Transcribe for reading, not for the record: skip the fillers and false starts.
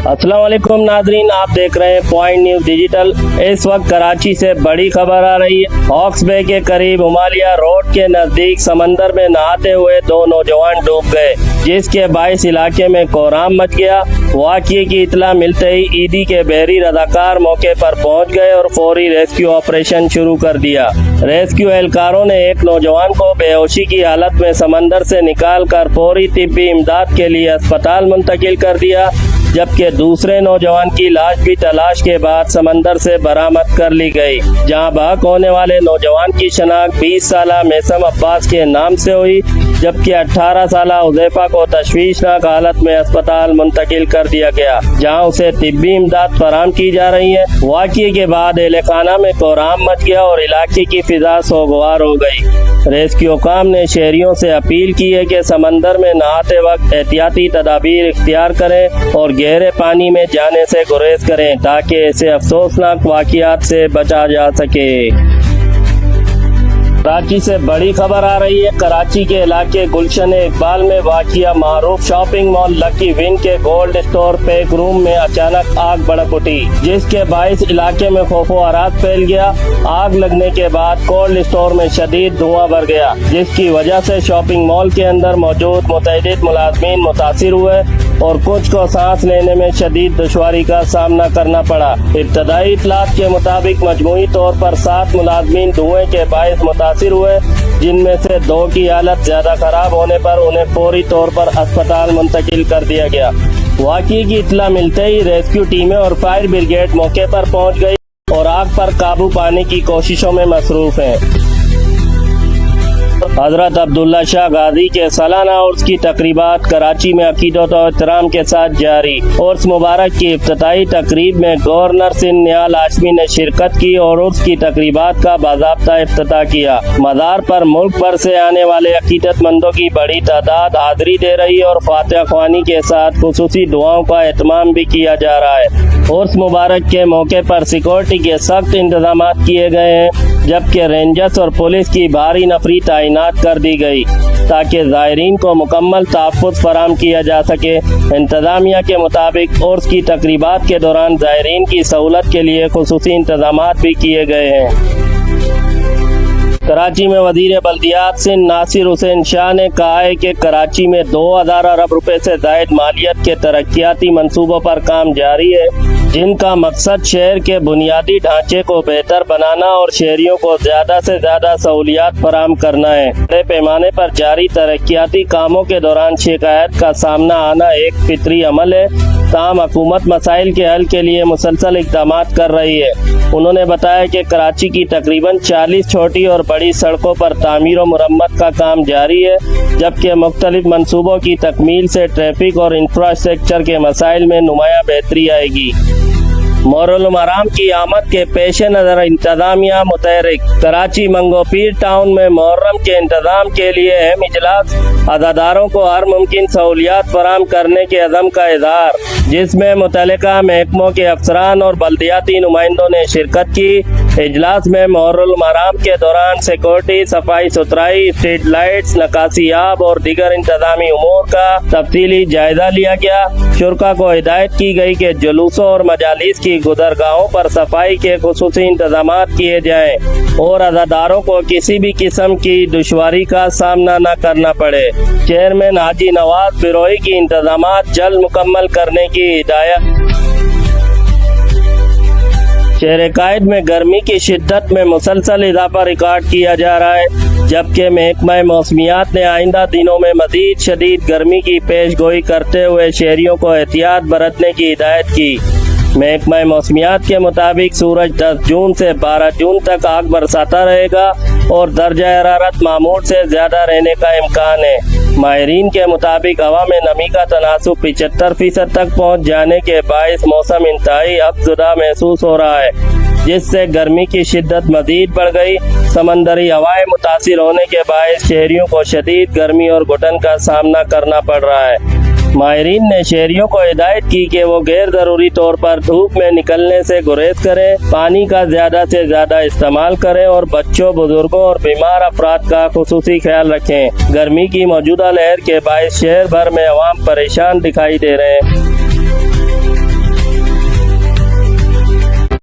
अस्सलाम वालेकुम नाजरीन, आप देख रहे हैं पॉइंट न्यूज डिजिटल। इस वक्त कराची से बड़ी खबर आ रही है। हॉक्स बे के करीब हुमालिया रोड के नजदीक समंदर में नहाते हुए दो नौजवान डूब गए, जिसके बाइस इलाके में कोहराम मच गया। वाक़ये की इतला मिलते ही ईदी के बहरी रजाकार मौके पर पहुंच गए और फौरी रेस्क्यू ऑपरेशन शुरू कर दिया। रेस्क्यू एहलकारों ने एक नौजवान को बेहोशी की हालत में समंदर से निकाल कर फौरी तिब्बी इमदाद के लिए अस्पताल मुंतकिल कर दिया, जबकि दूसरे नौजवान की लाश भी तलाश के बाद समंदर से बरामद कर ली गई, जहां बहक होने वाले नौजवान की शनाख्त 20 साला मेसम अब्बास के नाम से हुई, जबकि 18 साला उज़ैफा को तशवीशनाक हालत में अस्पताल मुंतकिल कर दिया गया, जहां उसे तिब्बी इमदाद फराहम की जा रही है। वाक़ये के बाद एहलखाना में कोहराम मच गया और इलाके की फिजा सोगवार हो गई। रेस्क्यू काम ने शहरियों से अपील की है कि समंदर में नहाते वक्त एहतियाती तदाबीर इख्तियार करें और गहरे पानी में जाने से गुरेज करें, ताकि ऐसे अफसोसनाक वाक़यात से बचा जा सके। कराची से बड़ी खबर आ रही है। कराची के इलाके गुलशन इकबाल में वाक़िया मारूफ शॉपिंग मॉल लकी विन के गोल्ड स्टोर पैक रूम में अचानक आग भड़क उठी, जिसके बाइस इलाके में खौफो हरास फैल गया। आग लगने के बाद कोल्ड स्टोर में शदीद धुआं भर गया, जिसकी वजह से शॉपिंग मॉल के अंदर मौजूद मुतअद्दिद मुलाज़मीन मुतासिर हुए और कुछ को सांस लेने में शदीद दुश्वारी का सामना करना पड़ा। इब्तदाई इत्तलात के मुताबिक मजमूई तौर पर 7 मुलाज़मीन धुएं के बाइस मुतासिर हुए, जिनमें से 2 की हालत ज्यादा खराब होने पर उन्हें फौरी तौर पर अस्पताल मुंतकिल कर दिया गया। वाक़ये की इत्तला मिलते ही रेस्क्यू टीमें और फायर ब्रिगेड मौके पर पहुंच गई और आग पर काबू पाने की कोशिशों में मसरूफ हैं। हजरत अब्दुल्ला शाह गाजी के सालाना उर्स की तकरीबात कराची में अकीदत और एहतराम के साथ जारी। उर्स मुबारक की इफ्तिताई तकरीब में गवर्नर सिंध निहाल हाशमी ने शिरकत की और उर्स की तकरीबात का बाज़ाब्ता इफ्तिताह किया। मज़ार पर मुल्क भर से आने वाले अकीदतमंदों की बड़ी तादाद हाज़री दे रही और फातिहा ख्वानी के साथ खुसूसी दुआओं का एहतमाम भी किया जा रहा है। उर्स मुबारक के मौके पर सिक्योरिटी के सख्त इंतजाम किए गए हैं, जबकि रेंजर्स और पुलिस की भारी नफरी तैनात कर दी गई, ताकि ज़ायरीन को मुकम्मल तहफ़्फ़ुज़ फराहम किया जा सके। इंतज़ामिया के मुताबिक उर्स की तकरीबात के दौरान ज़ायरीन की सहूलत के लिए खुसूसी इंतजामात भी किए गए हैं। कराची में वज़ीर बल्दियात सिंध नासिर हुसैन शाह ने कहा है कि कराची में 2000 अरब रुपए से ज़ायद मालियत के तरक्याती मंसूबों पर काम जारी है, जिनका मकसद शहर के बुनियादी ढांचे को बेहतर बनाना और शहरियों को ज़्यादा से ज़्यादा सहूलियात फराहम करना है। बड़े पैमाने पर जारी तरक्याती कामों के दौरान शिकायत का सामना आना एक फितरी अमल है, ताहम हुकूमत मसाइल के हल के लिए मुसलसल इक़दाम कर रही है। उन्होंने बताया कि कराची की तकरीबन 40 छोटी और बड़ी सड़कों पर तामीर और मुरम्मत का काम जारी है, जबकि मुख्तलिफ मंसूबों की तकमील से ट्रैफिक और इंफ्रास्ट्रक्चर के मसाइल में नुमाया बेहतरी आएगी। मोहर्रम हराम की आमद के पेश नज़र इंतजामिया मुतहरिक। कराची मंगोपीर टाउन में मुहर्रम के इंतजाम के लिए अहम इजलास, अज़ादारों को हर मुमकिन सहूलियात फराहम करने के अज़म का इज़हार, जिसमें मुतल्लिका महकमों के अफसरान और बल्दियाती नुमाइंदों ने शिरकत की। इजलास में मुहर्रम हराम के दौरान सिक्योरिटी, सफाई सुथराई, स्ट्रीट लाइट्स, नकासियाब और दीगर इंतजामी उमूर का तफसीली जायजा लिया गया। शुरका को हिदायत की गई कि जुलूसों और मजालिस की गुजरगाहों पर सफाई के खुसूसी इंतजाम किए जाएं और अज़ादारों को किसी भी किस्म की दुश्वारी का सामना न करना पड़े। चेयरमैन हाजी नवाज बिरोई की इंतजामात जल्द मुकम्मल करने की हिदायत। शहर कायद में गर्मी की शिद्दत में मुसलसल इजाफा रिकॉर्ड किया जा रहा है, जबकि महकमा मौसमियात ने आइंदा दिनों में मजीद शदीद गर्मी की पेश गोई करते हुए शहरियों को एहतियात बरतने की हिदायत की। महकमा मौसमियात के मुताबिक सूरज 10 जून से 12 जून तक आग बरसाता रहेगा और दर्जा हरारत मामूल से ज़्यादा रहने का इम्कान है। माहिरीन के मुताबिक हवा में नमी का तनासुब 75% तक पहुँच जाने के बायस मौसम इंतहाई अफज़ुदा महसूस हो रहा है, जिससे गर्मी की शिद्दत मजीद बढ़ गई। समंदरी हवाएं मुतासिर होने के बायस शहरियों को शदीद गर्मी और घुटन का सामना करना पड़ रहा है। माहिरीन ने शहरियों को हिदायत की कि वो गैर जरूरी तौर पर धूप में निकलने से गुरेज करें, पानी का ज्यादा से ज्यादा इस्तेमाल करें और बच्चों, बुजुर्गों और बीमार अफराद का खुसूसी ख्याल रखें। गर्मी की मौजूदा लहर के बायस शहर भर में अवाम परेशान दिखाई दे रहे हैं।